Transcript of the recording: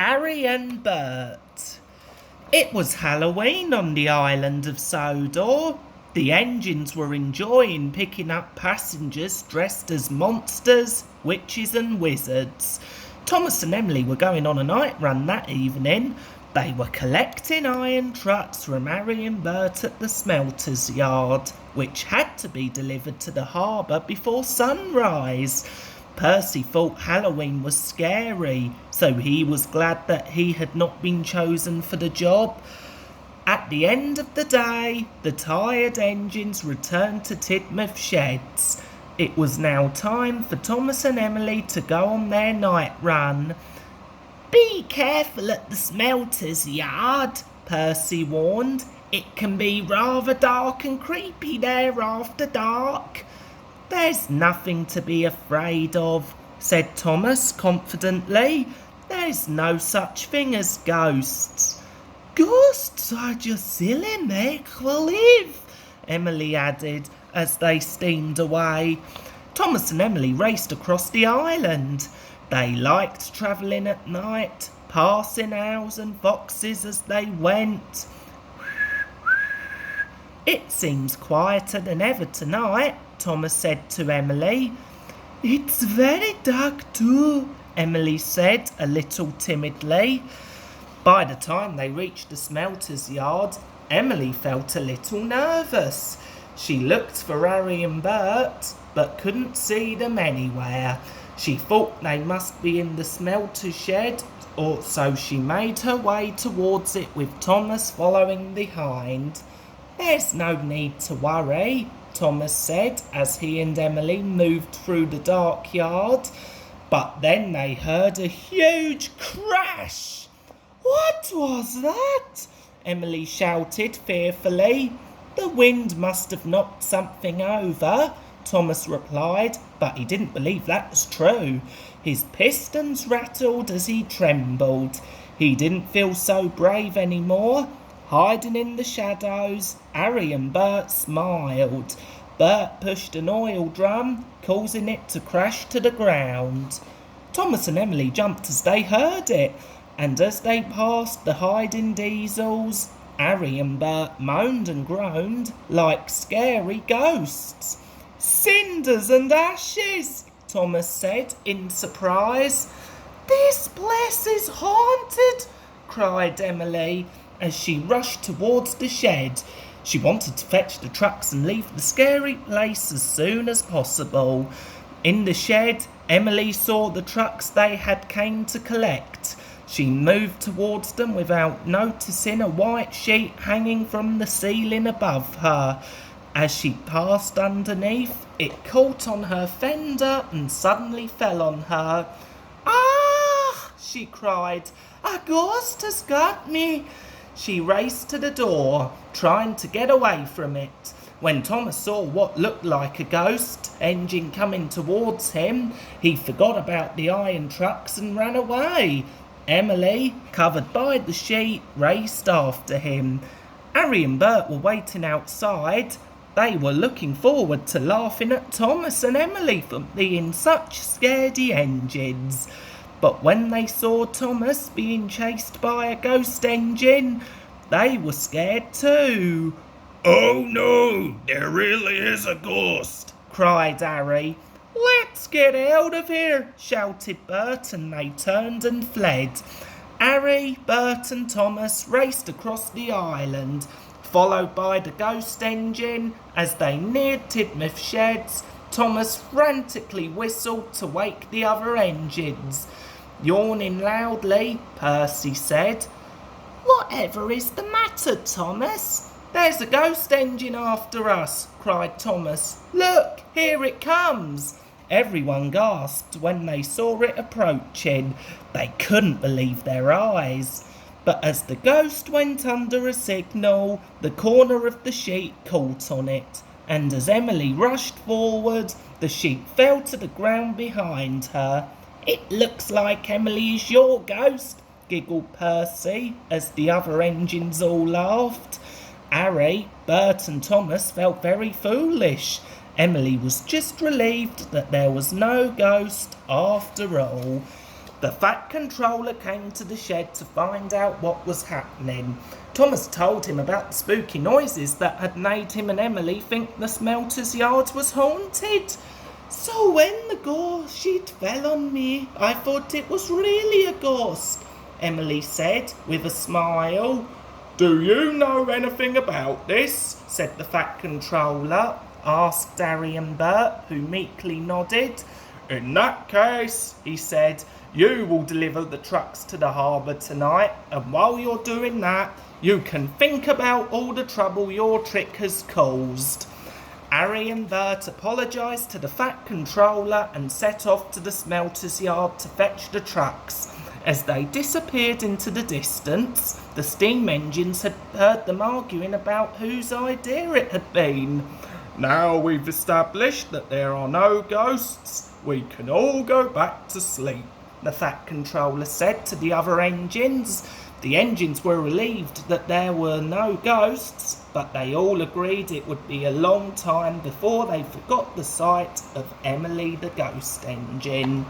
Arry and Bert. It was Halloween on the island of Sodor. The engines were enjoying picking up passengers dressed as monsters, witches and wizards. Thomas and Emily were going on a night run that evening. They were collecting iron trucks from Arry and Bert at the smelter's yard, which had to be delivered to the harbour before sunrise. Percy thought Halloween was scary, so he was glad that he had not been chosen for the job. At the end of the day, the tired engines returned to Tidmouth Sheds. It was now time for Thomas and Emily to go on their night run. "Be careful at the smelter's yard," Percy warned. "It can be rather dark and creepy there after dark." "There's nothing to be afraid of," said Thomas confidently. "There's no such thing as ghosts." "Ghosts are just silly make-believe," Emily added as they steamed away. Thomas and Emily raced across the island. They liked travelling at night, passing owls and foxes as they went. "It seems quieter than ever tonight," Thomas said to Emily. "It's very dark too," Emily said a little timidly. By the time they reached the smelter's yard, Emily felt a little nervous. She looked for Arry and Bert, but couldn't see them anywhere. She thought they must be in the smelter shed, or so she made her way towards it with Thomas following behind. "There's no need to worry," Thomas said as he and Emily moved through the dark yard. But then they heard a huge crash. "What was that?" Emily shouted fearfully. "The wind must have knocked something over," Thomas replied, but he didn't believe that was true. His pistons rattled as he trembled. He didn't feel so brave anymore. Hiding in the shadows, Arry and Bert smiled. Bert pushed an oil drum, causing it to crash to the ground. Thomas and Emily jumped as they heard it, and as they passed the hiding diesels, Arry and Bert moaned and groaned like scary ghosts. "Cinders and ashes," Thomas said in surprise. "This place is haunted," cried Emily as she rushed towards the shed. She wanted to fetch the trucks and leave the scary place as soon as possible. In the shed, Emily saw the trucks they had came to collect. She moved towards them without noticing a white sheet hanging from the ceiling above her. As she passed underneath, it caught on her fender and suddenly fell on her. "Ah!" she cried. "A ghost has got me." She raced to the door, trying to get away from it. When Thomas saw what looked like a ghost engine coming towards him, he forgot about the iron trucks and ran away. Emily, covered by the sheet, raced after him. Arry and Bert were waiting outside. They were looking forward to laughing at Thomas and Emily for being such scaredy engines. But when they saw Thomas being chased by a ghost engine, they were scared too. "Oh no, there really is a ghost," cried Arry. "Let's get out of here," shouted Bert, and they turned and fled. Arry, Bert and Thomas raced across the island, followed by the ghost engine. As they neared Tidmouth Sheds, Thomas frantically whistled to wake the other engines. Yawning loudly, Percy said, "Whatever is the matter, Thomas?" "There's a ghost engine after us," cried Thomas. "Look, here it comes." Everyone gasped when they saw it approaching. They couldn't believe their eyes. But as the ghost went under a signal, the corner of the sheet caught on it, and as Emily rushed forward, the sheet fell to the ground behind her. "It looks like Emily is your ghost," giggled Percy, as the other engines all laughed. Arry, Bert and Thomas felt very foolish. Emily was just relieved that there was no ghost after all. The Fat Controller came to the shed to find out what was happening. Thomas told him about the spooky noises that had made him and Emily think the smelter's yard was haunted. So when the ghost sheet fell on me, I thought it was really a ghost, Emily said with a smile. Do you know anything about this? Said the Fat Controller, asked Arry and Bert, who meekly nodded. In that case, He said, you will deliver the trucks to the harbour tonight, and while you're doing that, you can think about all the trouble your trick has caused. Arry and Bert apologised to the Fat Controller and set off to the smelter's yard to fetch the trucks. As they disappeared into the distance, the steam engines had heard them arguing about whose idea it had been. now we've established that there are no ghosts, we can all go back to sleep, the Fat Controller said to the other engines. The engines were relieved that there were no ghosts, but they all agreed it would be a long time before they forgot the sight of Emily the Ghost Engine.